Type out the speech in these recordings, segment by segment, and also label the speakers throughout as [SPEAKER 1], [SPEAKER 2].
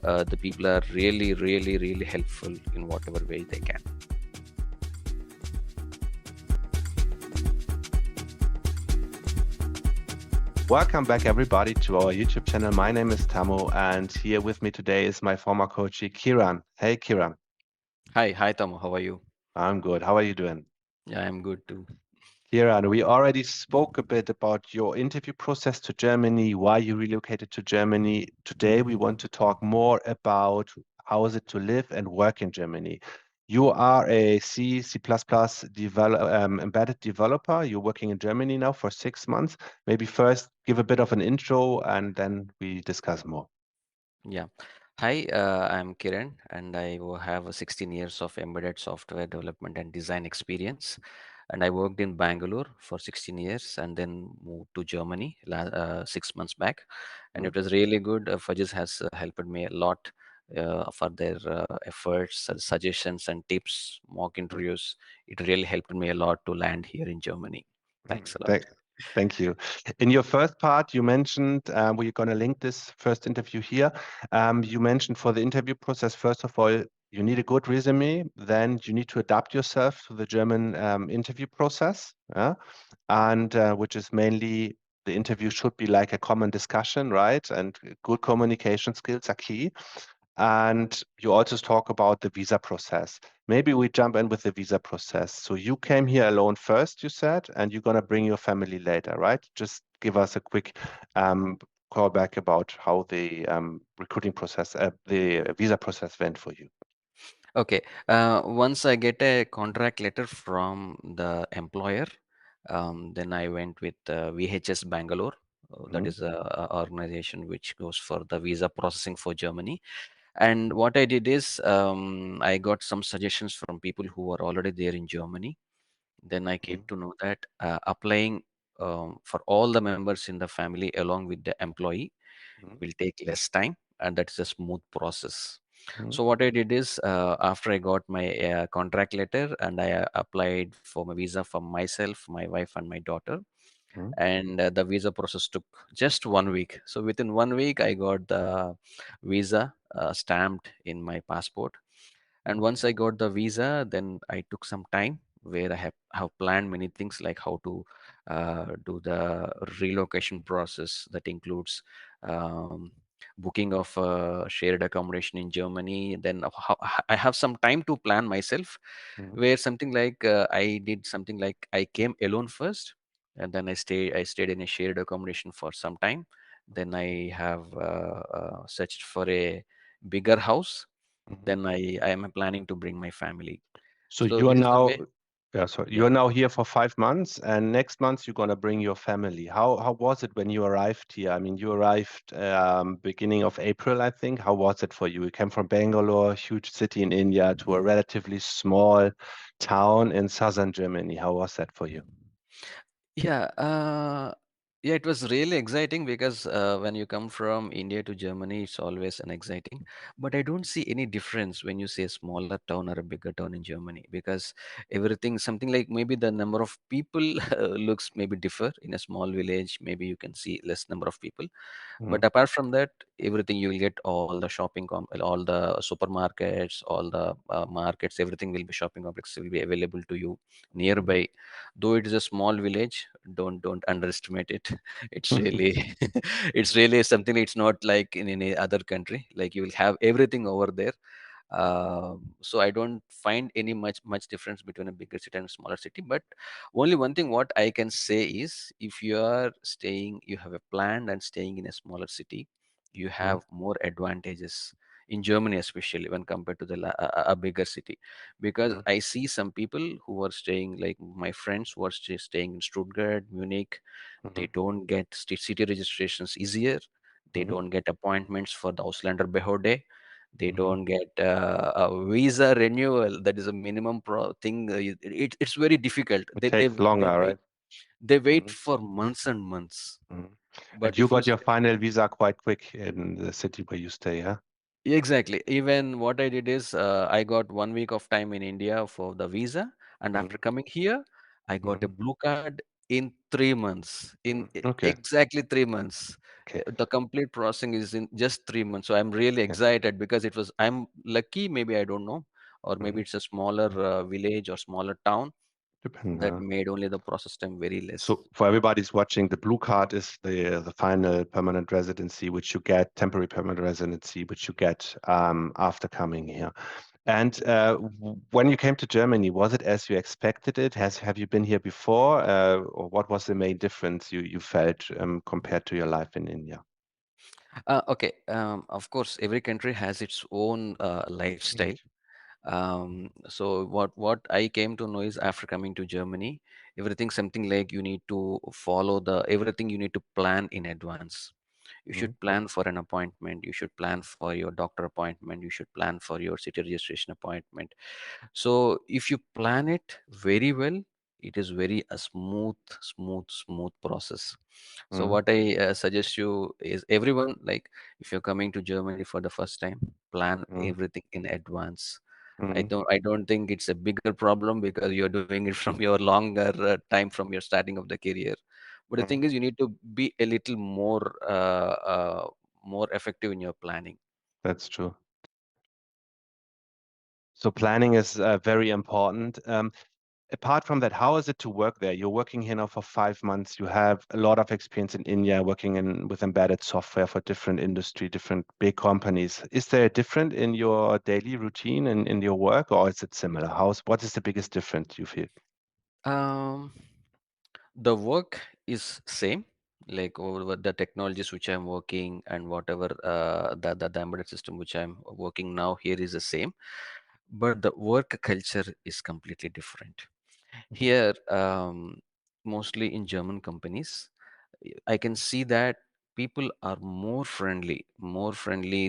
[SPEAKER 1] The people are really, really, really helpful in whatever way they can.
[SPEAKER 2] Welcome back, everybody, to our YouTube channel. My name is Tamo, and here with me today is my former coachee, Kiran. Hey, Kiran.
[SPEAKER 1] Hi, Tomo. How are you?
[SPEAKER 2] I'm good. How are you doing?
[SPEAKER 1] Yeah, I'm good too.
[SPEAKER 2] Kiran, we already spoke a bit about your interview process to Germany, why you relocated to Germany. Today, we want to talk more about how is it to live and work in Germany. You are a C++ embedded developer. You're working in Germany now for 6 months. Maybe first give a bit of an intro and then we discuss more.
[SPEAKER 1] Yeah. Hi, I'm Kiran, and have 16 years of embedded software development and design experience. And I worked in Bangalore for 16 years and then moved to Germany 6 months back. And
[SPEAKER 2] Mm,
[SPEAKER 1] it was really good. Fudges has helped me a lot for their efforts, suggestions, and tips, mock
[SPEAKER 2] mm,
[SPEAKER 1] interviews. It really helped me a lot to land here in Germany.
[SPEAKER 2] mm.
[SPEAKER 1] Thanks a lot.
[SPEAKER 2] Thank you. In your first part, you mentioned we're going to link this first interview here. You mentioned for the interview process, first of all, you need a good resume. Then you need to adapt yourself to the German interview process, yeah? And which is mainly the interview should be like a common discussion, right? And good communication skills are key. And you also talk about the visa process. Maybe we jump in with the visa process. So you came here alone first, you said, and you're going to bring your family later, right? Just give us a quick um, call back about how the recruiting process, the visa process went for you.
[SPEAKER 1] Okay. Once I get a contract letter from the employer, then I went with VHS Bangalore. That
[SPEAKER 2] Mm,
[SPEAKER 1] is a organization which goes for the visa processing for Germany. And what I did is I got some suggestions from people who were already there in Germany. Then I came
[SPEAKER 2] mm,
[SPEAKER 1] to know that applying for all the members in the family along with the employee
[SPEAKER 2] mm,
[SPEAKER 1] will take less time, and that's a smooth process.
[SPEAKER 2] mm,
[SPEAKER 1] So what I did is after I got my contract letter and I applied for my visa for myself, my wife, and my daughter,
[SPEAKER 2] mm,
[SPEAKER 1] and the visa process took just 1 week. So within 1 week I got the visa stamped in my passport. And
[SPEAKER 2] mm,
[SPEAKER 1] once I got the visa, then I took some time where I have planned many things like how to do the relocation process that includes um, booking of shared accommodation in Germany. Then I have some time to plan myself,
[SPEAKER 2] mm,
[SPEAKER 1] where something like I did something like I came alone first, and then I stayed in a shared accommodation for some time. Then I have searched for a bigger house.
[SPEAKER 2] mm.
[SPEAKER 1] Then I am planning to bring my family.
[SPEAKER 2] So
[SPEAKER 1] So
[SPEAKER 2] you are
[SPEAKER 1] this is the
[SPEAKER 2] now,
[SPEAKER 1] way.
[SPEAKER 2] yeah, sorry, you
[SPEAKER 1] Yeah.
[SPEAKER 2] are now here for 5 months, and next month you're gonna bring your family. How was it when you arrived here? I mean, you arrived beginning of April, I think. How was it for you? You came from Bangalore, huge city in India, to a relatively small town in southern Germany. How was that for you?
[SPEAKER 1] Yeah, yeah, it was really exciting because when you come from India to Germany, it's always an exciting. But I don't see any difference when you say smaller town or a bigger town in Germany, because everything, something like maybe the number of people looks maybe differ in a small village. Maybe you can see less number of people.
[SPEAKER 2] Mm,
[SPEAKER 1] But apart from that, everything you will get all the all the supermarkets, all the markets, everything will be shopping complex will be available to you
[SPEAKER 2] mm,
[SPEAKER 1] nearby. Though it is a small village, don't underestimate it. It's
[SPEAKER 2] mm.
[SPEAKER 1] really it's really something. It's not like in any other country. Like you will have everything over there. So I don't find any much difference between a bigger city and a smaller city. But only one thing what I can say is, if you are staying, you have a plan and staying in a smaller city, you
[SPEAKER 2] Mm,
[SPEAKER 1] have more advantages in Germany, especially when compared to a bigger city. Because
[SPEAKER 2] mm,
[SPEAKER 1] I see some people who are staying, like my friends who are staying in Stuttgart, Munich. They
[SPEAKER 2] mm,
[SPEAKER 1] don't get city registrations easier. They
[SPEAKER 2] mm,
[SPEAKER 1] don't get appointments for the Ausländer Behörde. They
[SPEAKER 2] mm.
[SPEAKER 1] don't get a visa renewal. That is a minimum thing. It's very difficult.
[SPEAKER 2] It takes
[SPEAKER 1] They
[SPEAKER 2] longer,
[SPEAKER 1] wait.
[SPEAKER 2] right?
[SPEAKER 1] They wait
[SPEAKER 2] Mm,
[SPEAKER 1] for months and months.
[SPEAKER 2] mm. And
[SPEAKER 1] But
[SPEAKER 2] you
[SPEAKER 1] if you
[SPEAKER 2] got your
[SPEAKER 1] stay,
[SPEAKER 2] final visa quite quick in the city where you stay, yeah?
[SPEAKER 1] exactly. Even what I did is I got 1 week of time in India for the visa, and
[SPEAKER 2] Mm,
[SPEAKER 1] after coming here, I got a
[SPEAKER 2] mm,
[SPEAKER 1] blue card in 3 months, in
[SPEAKER 2] Okay.
[SPEAKER 1] exactly 3 months.
[SPEAKER 2] Okay.
[SPEAKER 1] The complete processing is in just 3 months. So I'm really
[SPEAKER 2] Okay.
[SPEAKER 1] excited because it was, I'm lucky, maybe, I don't know, or maybe
[SPEAKER 2] Mhm.
[SPEAKER 1] it's a smaller village or smaller town
[SPEAKER 2] Depends.
[SPEAKER 1] that made only the process time very less.
[SPEAKER 2] So for everybody's watching, the blue card is the final permanent residency, which you get, temporary permanent residency, which you get after coming here. And when you came to Germany, was it as you expected it? Have you been here before, or what was the main difference you felt compared to your life in India?
[SPEAKER 1] Okay, of course, every country has its own lifestyle.
[SPEAKER 2] Mm,
[SPEAKER 1] So what I came to know is after coming to Germany, everything something like you need to follow the everything you need to plan in advance. You
[SPEAKER 2] mm,
[SPEAKER 1] should plan for an appointment. You should plan for your doctor appointment. You should plan for your city registration appointment. So if you plan it very well, it is very a smooth process. So
[SPEAKER 2] mm,
[SPEAKER 1] what I suggest you is everyone, like, if you're coming to Germany for the first time, plan
[SPEAKER 2] mm,
[SPEAKER 1] everything in advance. I
[SPEAKER 2] mm,
[SPEAKER 1] don't I don't think it's a bigger problem because you're doing it from your longer time from your starting of the career. But the
[SPEAKER 2] mm.
[SPEAKER 1] thing is, you need to be a little more effective in your planning.
[SPEAKER 2] That's true. So planning is very important. Apart from that, how is it to work there? You're working here now for 5 months. You have a lot of experience in India working in with embedded software for different industry, different big companies. Is there a different in your daily routine and in your work, or is it similar? What is the biggest difference you feel?
[SPEAKER 1] Um, the work is same, like over the technologies which I'm working and whatever the embedded system which I'm working now here is the same, but the work culture is completely different.
[SPEAKER 2] Mhm,
[SPEAKER 1] Here, mostly in German companies, I can see that people are more friendly.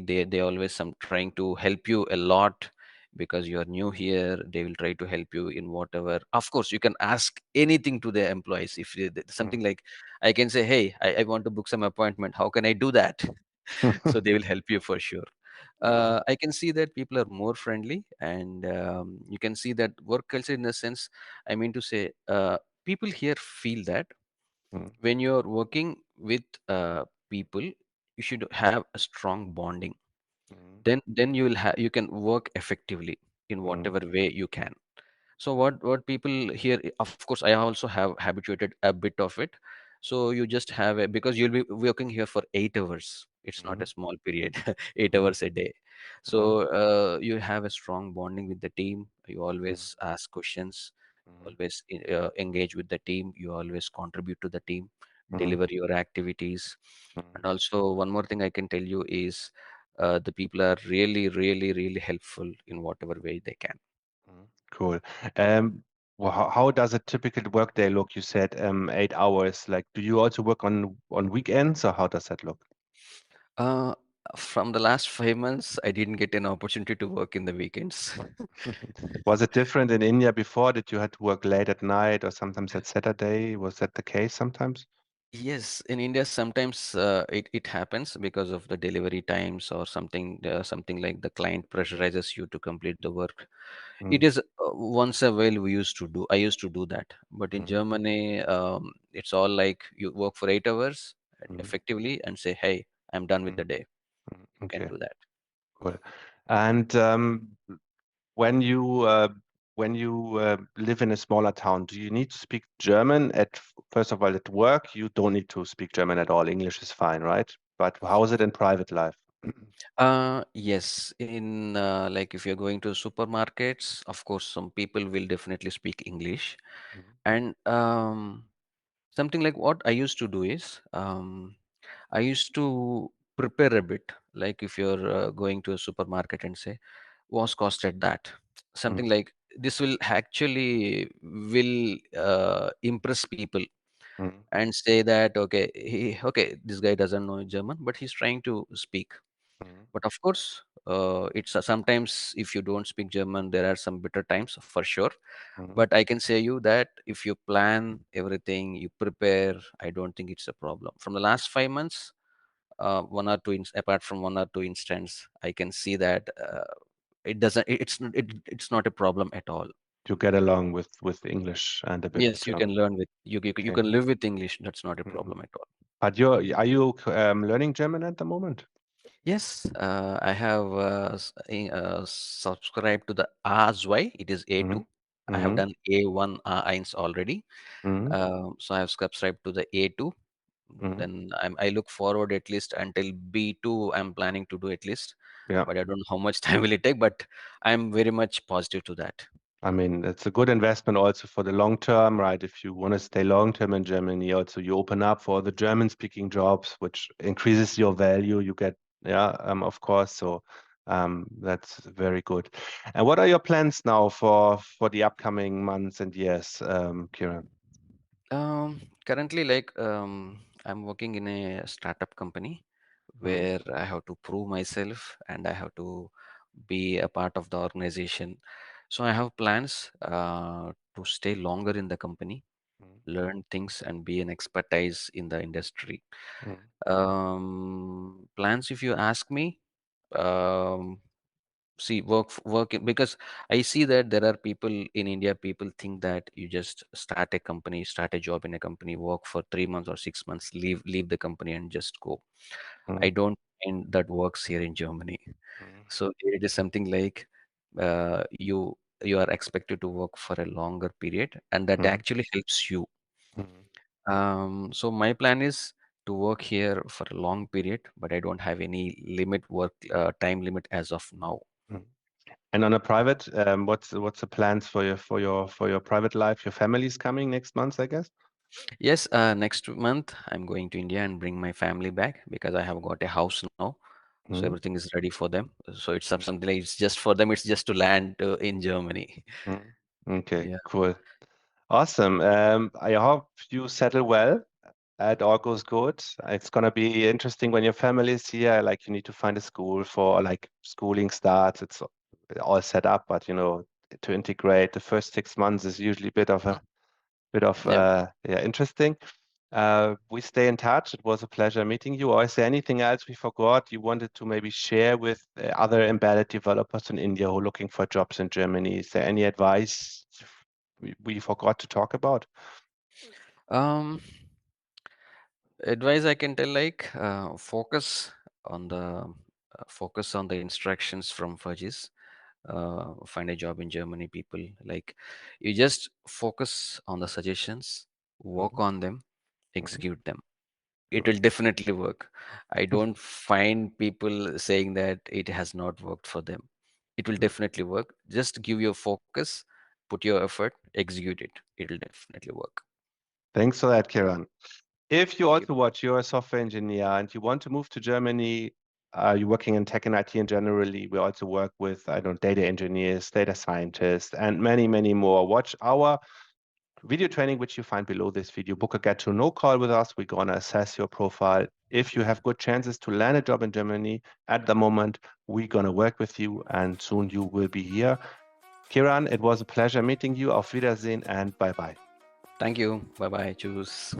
[SPEAKER 1] They always some trying to help you a lot because you are new here. They will try to help you in whatever. Of course, you can ask anything to the employees. If
[SPEAKER 2] mhm,
[SPEAKER 1] something like, I can say, hey, I want to book some appointment. How can I do that? So they will help you for sure.
[SPEAKER 2] mhm,
[SPEAKER 1] I can see that people are more friendly, and you can see that work culture in a sense. I mean to say, people here feel that
[SPEAKER 2] mhm,
[SPEAKER 1] when you're working with people, you should have a strong bonding.
[SPEAKER 2] mhm,
[SPEAKER 1] Then you can work effectively in
[SPEAKER 2] mhm,
[SPEAKER 1] whatever way you can. So what people here, of course, I also have habituated a bit of it. So you just have a, because you'll be working here for 8 hours. It's not a
[SPEAKER 2] mhm,
[SPEAKER 1] small period, eight
[SPEAKER 2] mhm,
[SPEAKER 1] hours a day.
[SPEAKER 2] mhm,
[SPEAKER 1] So you have a strong bonding with the team. You
[SPEAKER 2] mhm,
[SPEAKER 1] always ask questions,
[SPEAKER 2] mhm,
[SPEAKER 1] always engage with the team. You always contribute to the team,
[SPEAKER 2] mhm,
[SPEAKER 1] deliver your activities.
[SPEAKER 2] mhm,
[SPEAKER 1] And also one more thing I can tell you is the people are really helpful in whatever way they can.
[SPEAKER 2] mhm. Cool. Well, how does a typical workday look? You said 8 hours. Like, do you also work on weekends, or how does that look?
[SPEAKER 1] Uh, from the last 5 months, I didn't get an opportunity to work in the weekends.
[SPEAKER 2] Was it different in India before? Did you have to work late at night or sometimes at Saturday? Was that the case sometimes?
[SPEAKER 1] Yes, in India, sometimes it happens because of the delivery times or something like the client pressurizes you to complete the work. It
[SPEAKER 2] Mm,
[SPEAKER 1] is once a while we used to do. I used to do that, but in
[SPEAKER 2] mm,
[SPEAKER 1] Germany, it's all like you work for 8 hours
[SPEAKER 2] mm,
[SPEAKER 1] effectively and say, "Hey, I'm done with
[SPEAKER 2] mm,
[SPEAKER 1] the day."
[SPEAKER 2] mm.
[SPEAKER 1] You can
[SPEAKER 2] Okay,
[SPEAKER 1] do that.
[SPEAKER 2] cool. And when you live in a smaller town, do you need to speak German first of all at work? You don't need to speak German at all. English is fine, right? But how is it in private life?
[SPEAKER 1] Yes, in like if you're going to supermarkets, of course, some people will definitely speak English.
[SPEAKER 2] Mhm,
[SPEAKER 1] And something like what I used to do is I used to prepare a bit. Like if you're going to a supermarket and say, was costed that?
[SPEAKER 2] mhm,
[SPEAKER 1] Something like this will actually will impress people
[SPEAKER 2] mhm,
[SPEAKER 1] and say that okay, this guy doesn't know German, but he's trying to speak.
[SPEAKER 2] mhm,
[SPEAKER 1] But of course, it's sometimes if you don't speak German, there are some bitter times for sure.
[SPEAKER 2] mhm,
[SPEAKER 1] But I can say you that if you plan everything, you prepare, I don't think it's a problem. From the last 5 months, apart from one or two instances, I can see that it doesn't. It's not a problem at all.
[SPEAKER 2] you get along with English and a bit of
[SPEAKER 1] Yes, you can
[SPEAKER 2] German.
[SPEAKER 1] learn with you
[SPEAKER 2] Okay.
[SPEAKER 1] can live with English. That's not a
[SPEAKER 2] Mhm.
[SPEAKER 1] problem at all.
[SPEAKER 2] But are you learning German at the moment?
[SPEAKER 1] Yes, I have subscribed to the A2. It is
[SPEAKER 2] Mm-hmm.
[SPEAKER 1] A2. I have
[SPEAKER 2] Mm-hmm.
[SPEAKER 1] done A1, A1 already.
[SPEAKER 2] Mm-hmm.
[SPEAKER 1] So I have subscribed to the A2.
[SPEAKER 2] Mm-hmm.
[SPEAKER 1] Then I look forward at least until B2. I'm planning to do at least,
[SPEAKER 2] Yeah.
[SPEAKER 1] but I don't know how much time will it take. But I'm very much positive to that.
[SPEAKER 2] I mean, it's a good investment also for the long term, right? If you want to stay long term in Germany, also you open up for the German speaking jobs, which increases your value. You get, yeah, of course. So that's very good. And what are your plans now for the upcoming months and years, Kiran?
[SPEAKER 1] Currently, I'm working in a startup company
[SPEAKER 2] Mm,
[SPEAKER 1] where I have to prove myself and I have to be a part of the organization. So I have plans to stay longer in the company,
[SPEAKER 2] mm,
[SPEAKER 1] learn things, and be an expertise in the industry.
[SPEAKER 2] mm,
[SPEAKER 1] Plans, if you ask me, um, see because I see that there are people in India. People think that you just start a company, start a job in a company, work for 3 months or 6 months, leave the company and just go. I
[SPEAKER 2] mm,
[SPEAKER 1] don't find that works here in Germany.
[SPEAKER 2] mm,
[SPEAKER 1] So it is something like you are expected to work for a longer period, and that
[SPEAKER 2] mm,
[SPEAKER 1] actually helps you.
[SPEAKER 2] mm,
[SPEAKER 1] So my plan is to work here for a long period, but I don't have any limit work time limit as of now.
[SPEAKER 2] mm. And on a private, what's the plans for your private life? Your family's coming next month, I guess.
[SPEAKER 1] Yes, next month I'm going to India and bring my family back because I have got a house now. So
[SPEAKER 2] Mm,
[SPEAKER 1] everything is ready for them. So it's
[SPEAKER 2] mm,
[SPEAKER 1] something like it's just for them. It's just to land in Germany.
[SPEAKER 2] mm. Okay,
[SPEAKER 1] Yeah,
[SPEAKER 2] cool. Awesome. I hope you settle well. It all goes good. It's gonna be interesting when your family is here. Like you need to find a school for like schooling starts. It's all set up, but to integrate the first 6 months is usually a bit of
[SPEAKER 1] yeah.
[SPEAKER 2] yeah, interesting. We stay in touch. It was a pleasure meeting you. Or is there anything else we forgot you wanted to maybe share with other embedded developers in India who are looking for jobs in Germany? Is there any advice we forgot to talk about?
[SPEAKER 1] Um, Advice I can tell focus on the instructions from Fudges. Find a job in Germany. People like you just focus on the suggestions, work
[SPEAKER 2] Mhm,
[SPEAKER 1] on them,
[SPEAKER 2] mhm,
[SPEAKER 1] execute them. It
[SPEAKER 2] mhm.
[SPEAKER 1] will definitely work. I don't find people saying that it has not worked for them. It will definitely work. Just give your focus, put your effort, execute it. It will definitely work.
[SPEAKER 2] Thanks for that, Kiran. If you
[SPEAKER 1] Thank you.
[SPEAKER 2] also watch, you're a software engineer and you want to move to Germany, you're working in tech and IT and generally, we also work with, I don't know, data engineers, data scientists, and many, many more. Watch our video training, which you find below this video. Book a get to know call with us. We're going to assess your profile. If you have good chances to land a job in Germany at the moment, we're going to work with you and soon you will be here. Kiran, it was a pleasure meeting you. Auf Wiedersehen and bye bye.
[SPEAKER 1] Thank you. Bye bye. Choose.